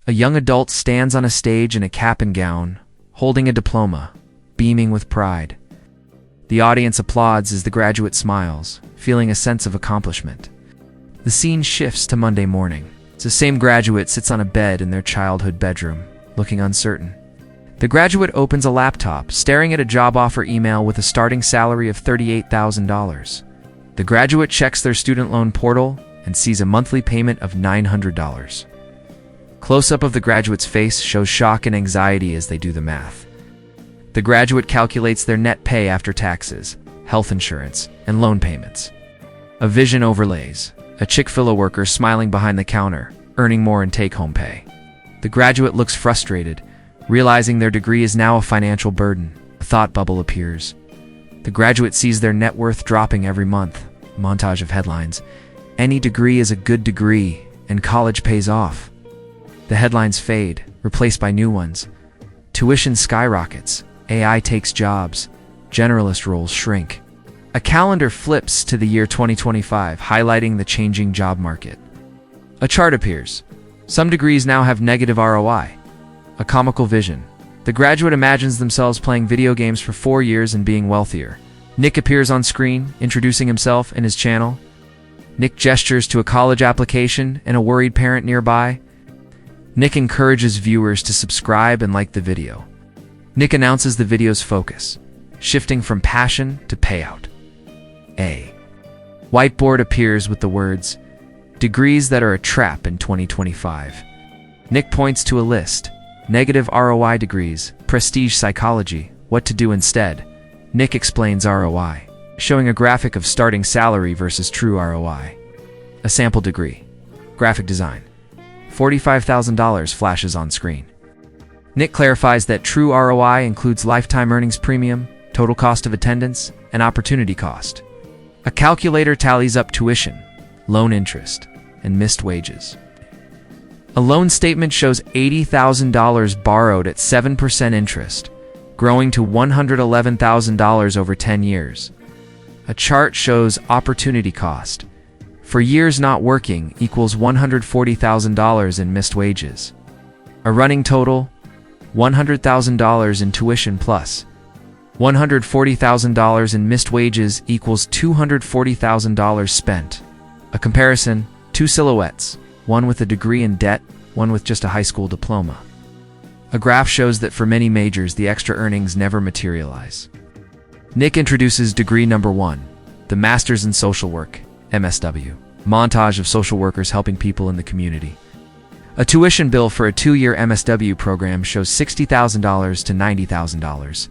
A young adult stands on a stage in a cap and gown, holding a diploma, beaming with pride. The audience applauds as the graduate smiles, feeling a sense of accomplishment. The scene shifts to Monday morning. The same graduate sits on a bed in their childhood bedroom, looking uncertain. The graduate opens a laptop, staring at a job offer email with a starting salary of $38,000. The graduate checks their student loan portal and sees a monthly payment of $900. Close-up of the graduate's face shows shock and anxiety as they do the math. The graduate calculates their net pay after taxes, health insurance, and loan payments. A vision overlays a Chick-fil-A worker smiling behind the counter, earning more in take-home pay. The graduate looks frustrated, realizing their degree is now a financial burden. A thought bubble appears. The graduate sees their net worth dropping every month. Montage of headlines. Any degree is a good degree, and college pays off. The headlines fade, replaced by new ones. Tuition skyrockets. AI takes jobs. Generalist roles shrink. A calendar flips to the year 2025, highlighting the changing job market. A chart appears. Some degrees now have negative ROI. A comical vision. The graduate imagines themselves playing video games for 4 years and being wealthier. Nick appears on screen, introducing himself and his channel. Nick gestures to a college application and a worried parent nearby. Nick encourages viewers to subscribe and like the video. Nick announces the video's focus, shifting from passion to payout. A whiteboard appears with the words, "Degrees that are a trap in 2025. Nick points to a list. Negative ROI degrees, prestige psychology, what to do instead. Nick explains ROI, showing a graphic of starting salary versus true ROI. A sample degree. Graphic design. $45,000 flashes on screen. Nick clarifies that true ROI includes lifetime earnings premium, total cost of attendance, and opportunity cost. A calculator tallies up tuition, loan interest, and missed wages. A loan statement shows $80,000 borrowed at 7% interest, growing to $111,000 over 10 years. A chart shows opportunity cost. For years not working equals $140,000 in missed wages. A running total, $100,000 in tuition plus $140,000 in missed wages equals $240,000 spent. A comparison, two silhouettes, one with a degree in debt, one with just a high school diploma. A graph shows that for many majors, the extra earnings never materialize. Nick introduces degree number 1, the Masters in Social Work, MSW. Montage of social workers helping people in the community. A tuition bill for a 2-year MSW program shows $60,000 to $90,000.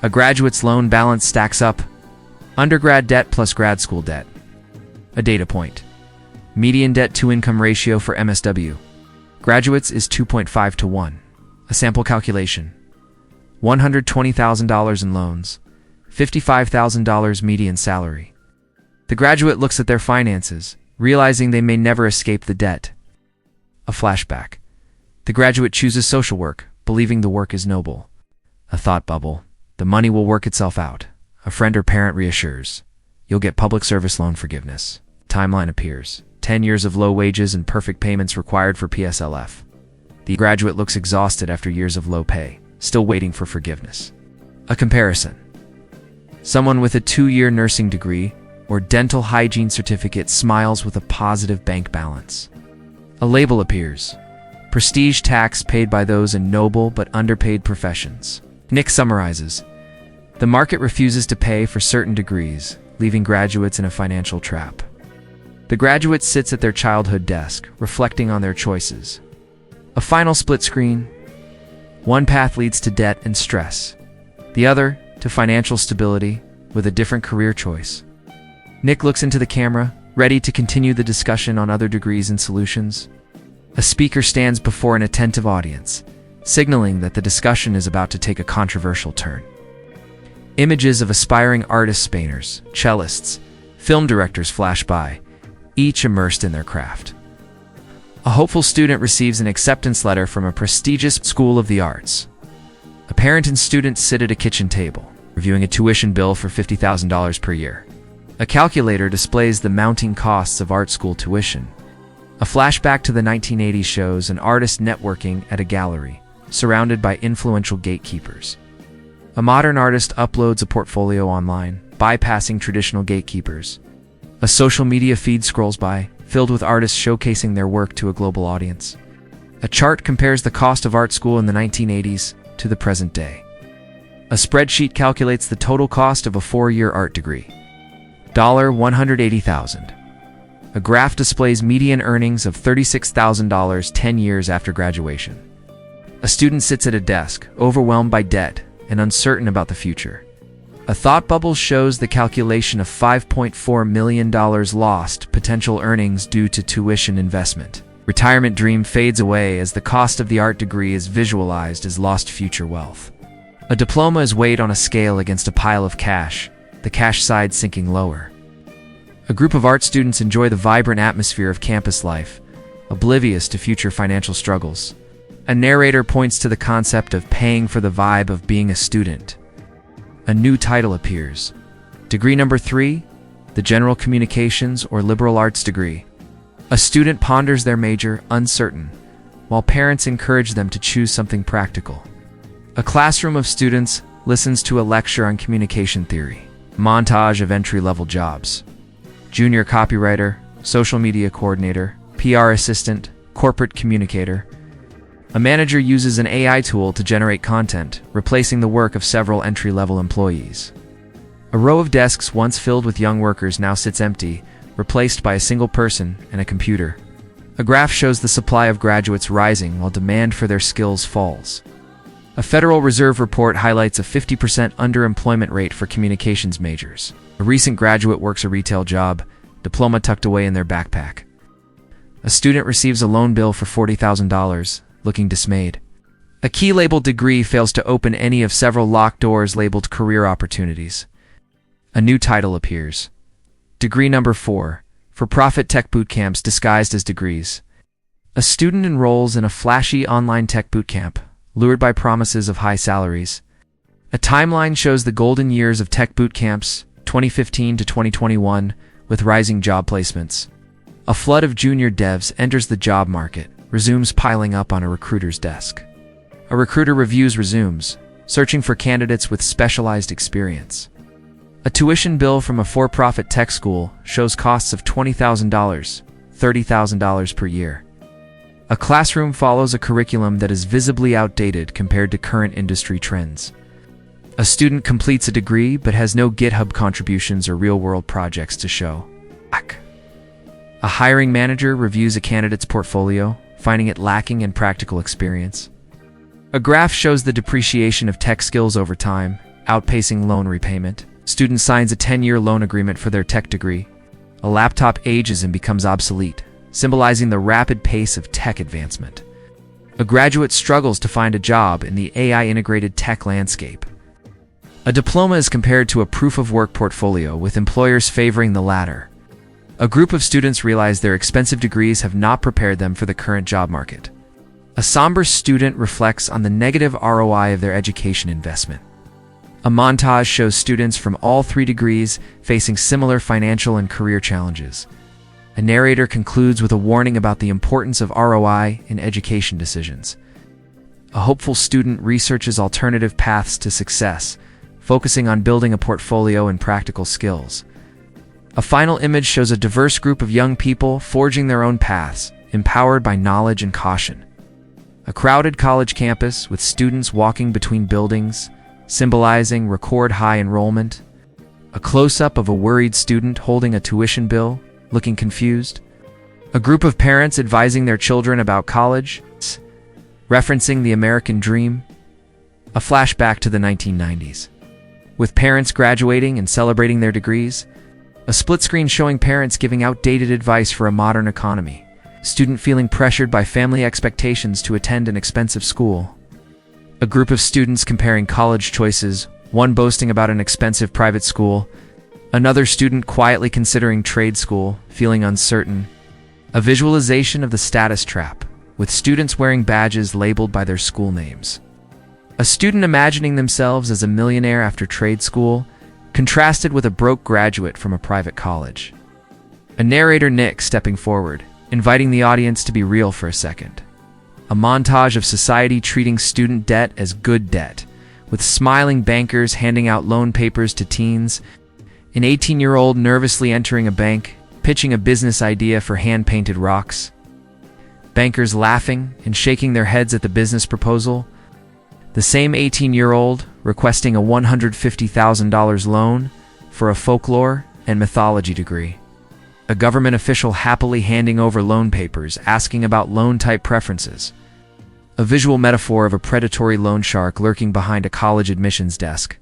A graduate's loan balance stacks up. Undergrad debt plus grad school debt. A data point. Median debt-to-income ratio for MSW. Graduates is 2.5 to 1. A sample calculation. $120,000 in loans. $55,000 median salary. The graduate looks at their finances, realizing they may never escape the debt. A flashback. The graduate chooses social work, believing the work is noble. A thought bubble. The money will work itself out. A friend or parent reassures. You'll get public service loan forgiveness. Timeline appears. 10 years of low wages and perfect payments required for PSLF. The graduate looks exhausted after years of low pay, still waiting for forgiveness. A comparison. Someone with a 2-year nursing degree or dental hygiene certificate smiles with a positive bank balance. A label appears. Prestige tax paid by those in noble but underpaid professions. Nick summarizes. The market refuses to pay for certain degrees, leaving graduates in a financial trap. The graduate sits at their childhood desk, reflecting on their choices. A final split screen. One path leads to debt and stress. The other, to financial stability, with a different career choice. Nick looks into the camera, ready to continue the discussion on other degrees and solutions. A speaker stands before an attentive audience, signaling that the discussion is about to take a controversial turn. Images of aspiring artists, painters, cellists, film directors flash by, each immersed in their craft. A hopeful student receives an acceptance letter from a prestigious school of the arts. A parent and student sit at a kitchen table, reviewing a tuition bill for $50,000 per year. A calculator displays the mounting costs of art school tuition. A flashback to the 1980s shows an artist networking at a gallery, surrounded by influential gatekeepers. A modern artist uploads a portfolio online, bypassing traditional gatekeepers. A social media feed scrolls by, filled with artists showcasing their work to a global audience. A chart compares the cost of art school in the 1980s to the present day. A spreadsheet calculates the total cost of a 4-year art degree. $180,000. A graph displays median earnings of $36,000 10 years after graduation. A student sits at a desk, overwhelmed by debt and uncertain about the future. A thought bubble shows the calculation of $5.4 million lost potential earnings due to tuition investment. Retirement dream fades away as the cost of the art degree is visualized as lost future wealth. A diploma is weighed on a scale against a pile of cash, the cash side sinking lower. A group of art students enjoy the vibrant atmosphere of campus life, oblivious to future financial struggles. A narrator points to the concept of paying for the vibe of being a student. A new title appears. Degree number 3, the General Communications or Liberal Arts degree. A student ponders their major, uncertain, while parents encourage them to choose something practical. A classroom of students listens to a lecture on communication theory. Montage of entry-level jobs. Junior copywriter, social media coordinator, PR assistant, corporate communicator. A manager uses an AI tool to generate content, replacing the work of several entry-level employees. A row of desks once filled with young workers now sits empty, replaced by a single person and a computer. A graph shows the supply of graduates rising while demand for their skills falls. A Federal Reserve report highlights a 50% underemployment rate for communications majors. A recent graduate works a retail job, diploma tucked away in their backpack. A student receives a loan bill for $40,000, looking dismayed. A key-labeled degree fails to open any of several locked doors labeled career opportunities. A new title appears. Degree number 4, for-profit tech bootcamps disguised as degrees. A student enrolls in a flashy online tech bootcamp, lured by promises of high salaries. A timeline shows the golden years of tech bootcamps, 2015 to 2021, with rising job placements. A flood of junior devs enters the job market, resumes piling up on a recruiter's desk. A recruiter reviews resumes, searching for candidates with specialized experience. A tuition bill from a for-profit tech school shows costs of $20,000, $30,000 per year. A classroom follows a curriculum that is visibly outdated compared to current industry trends. A student completes a degree but has no GitHub contributions or real-world projects to show. A hiring manager reviews a candidate's portfolio, finding it lacking in practical experience. A graph shows the depreciation of tech skills over time, outpacing loan repayment. Student signs a 10-year loan agreement for their tech degree. A laptop ages and becomes obsolete, symbolizing the rapid pace of tech advancement. A graduate struggles to find a job in the AI-integrated tech landscape. A diploma is compared to a proof-of-work portfolio, with employers favoring the latter. A group of students realize their expensive degrees have not prepared them for the current job market. A somber student reflects on the negative ROI of their education investment. A montage shows students from all 3 degrees facing similar financial and career challenges. A narrator concludes with a warning about the importance of ROI in education decisions. A hopeful student researches alternative paths to success, focusing on building a portfolio and practical skills. A final image shows a diverse group of young people forging their own paths, empowered by knowledge and caution. A crowded college campus with students walking between buildings, symbolizing record high enrollment. A close-up of a worried student holding a tuition bill, looking confused. A group of parents advising their children about college, referencing the American dream. A flashback to the 1990s. With parents graduating and celebrating their degrees. A split screen showing parents giving outdated advice for a modern economy. Student feeling pressured by family expectations to attend an expensive school. A group of students comparing college choices, one boasting about an expensive private school, another student quietly considering trade school, feeling uncertain. A visualization of the status trap, with students wearing badges labeled by their school names. A student imagining themselves as a millionaire after trade school, contrasted with a broke graduate from a private college. A narrator Nick stepping forward, inviting the audience to be real for a second. A montage of society treating student debt as good debt, with smiling bankers handing out loan papers to teens, an 18-year-old nervously entering a bank, pitching a business idea for hand-painted rocks, bankers laughing and shaking their heads at the business proposal, the same 18-year-old requesting a $150,000 loan for a folklore and mythology degree, a government official happily handing over loan papers asking about loan-type preferences, a visual metaphor of a predatory loan shark lurking behind a college admissions desk,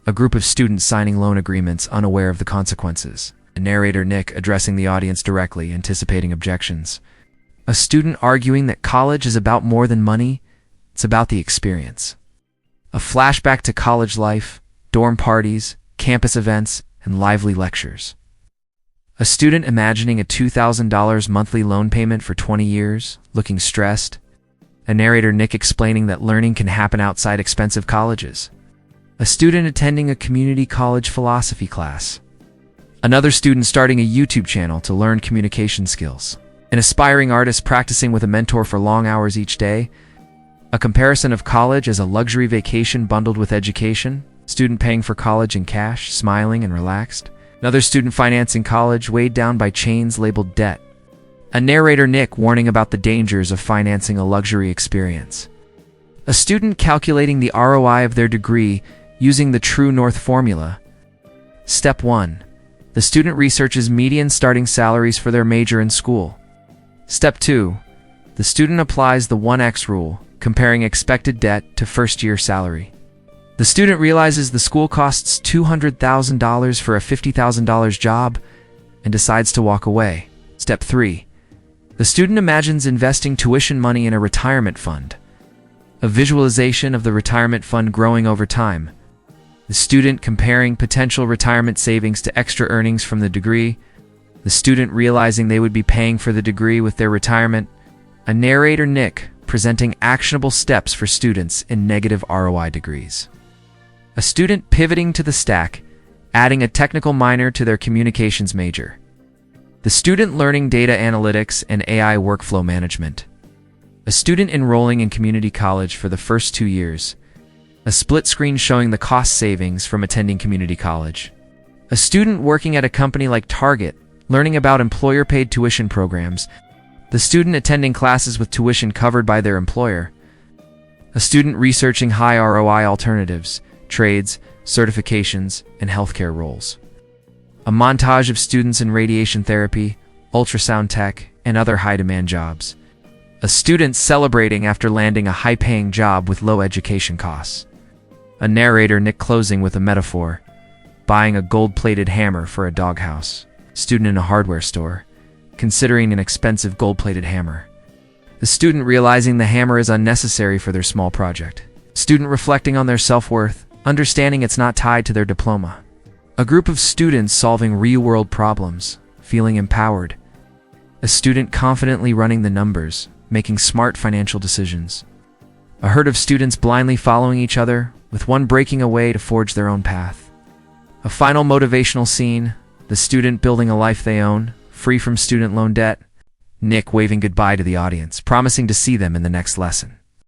a group of students signing loan agreements unaware of the consequences, a narrator Nick addressing the audience directly, anticipating objections, a student arguing that college is about more than money, it's about the experience. A flashback to college life, dorm parties, campus events, and lively lectures. A student imagining a $2,000 monthly loan payment for 20 years, looking stressed. A narrator Nick explaining that learning can happen outside expensive colleges. A student attending a community college philosophy class. Another student starting a YouTube channel to learn communication skills. An aspiring artist practicing with a mentor for long hours each day. A comparison of college as a luxury vacation bundled with education. Student paying for college in cash, smiling and relaxed. Another student financing college weighed down by chains labeled debt. A narrator Nick warning about the dangers of financing a luxury experience. A student calculating the ROI of their degree using the True North formula. Step 1. The student researches median starting salaries for their major in school. Step 2. The student applies the 1x rule, comparing expected debt to first-year salary. The student realizes the school costs $200,000 for a $50,000 job and decides to walk away. Step 3. The student imagines investing tuition money in a retirement fund. A visualization of the retirement fund growing over time. The student comparing potential retirement savings to extra earnings from the degree. The student realizing they would be paying for the degree with their retirement. A narrator Nick presenting actionable steps for students in negative ROI degrees. A student pivoting to the stack, adding a technical minor to their communications major. The student learning data analytics and AI workflow management. A student enrolling in community college for the first 2 years. A split screen showing the cost savings from attending community college. A student working at a company like Target, learning about employer-paid tuition programs. The student attending classes with tuition covered by their employer. A student researching high ROI alternatives, trades, certifications, and healthcare roles. A montage of students in radiation therapy, ultrasound tech, and other high-demand jobs. A student celebrating after landing a high-paying job with low education costs. A narrator Nick closing with a metaphor, buying a gold-plated hammer for a doghouse. Student in a hardware store, considering an expensive gold-plated hammer. The student realizing the hammer is unnecessary for their small project. Student reflecting on their self-worth, understanding it's not tied to their diploma. A group of students solving real-world problems, feeling empowered. A student confidently running the numbers, making smart financial decisions. A herd of students blindly following each other, with one breaking away to forge their own path. A final motivational scene, the student building a life they own, free from student loan debt. Nick waving goodbye to the audience, promising to see them in the next lesson.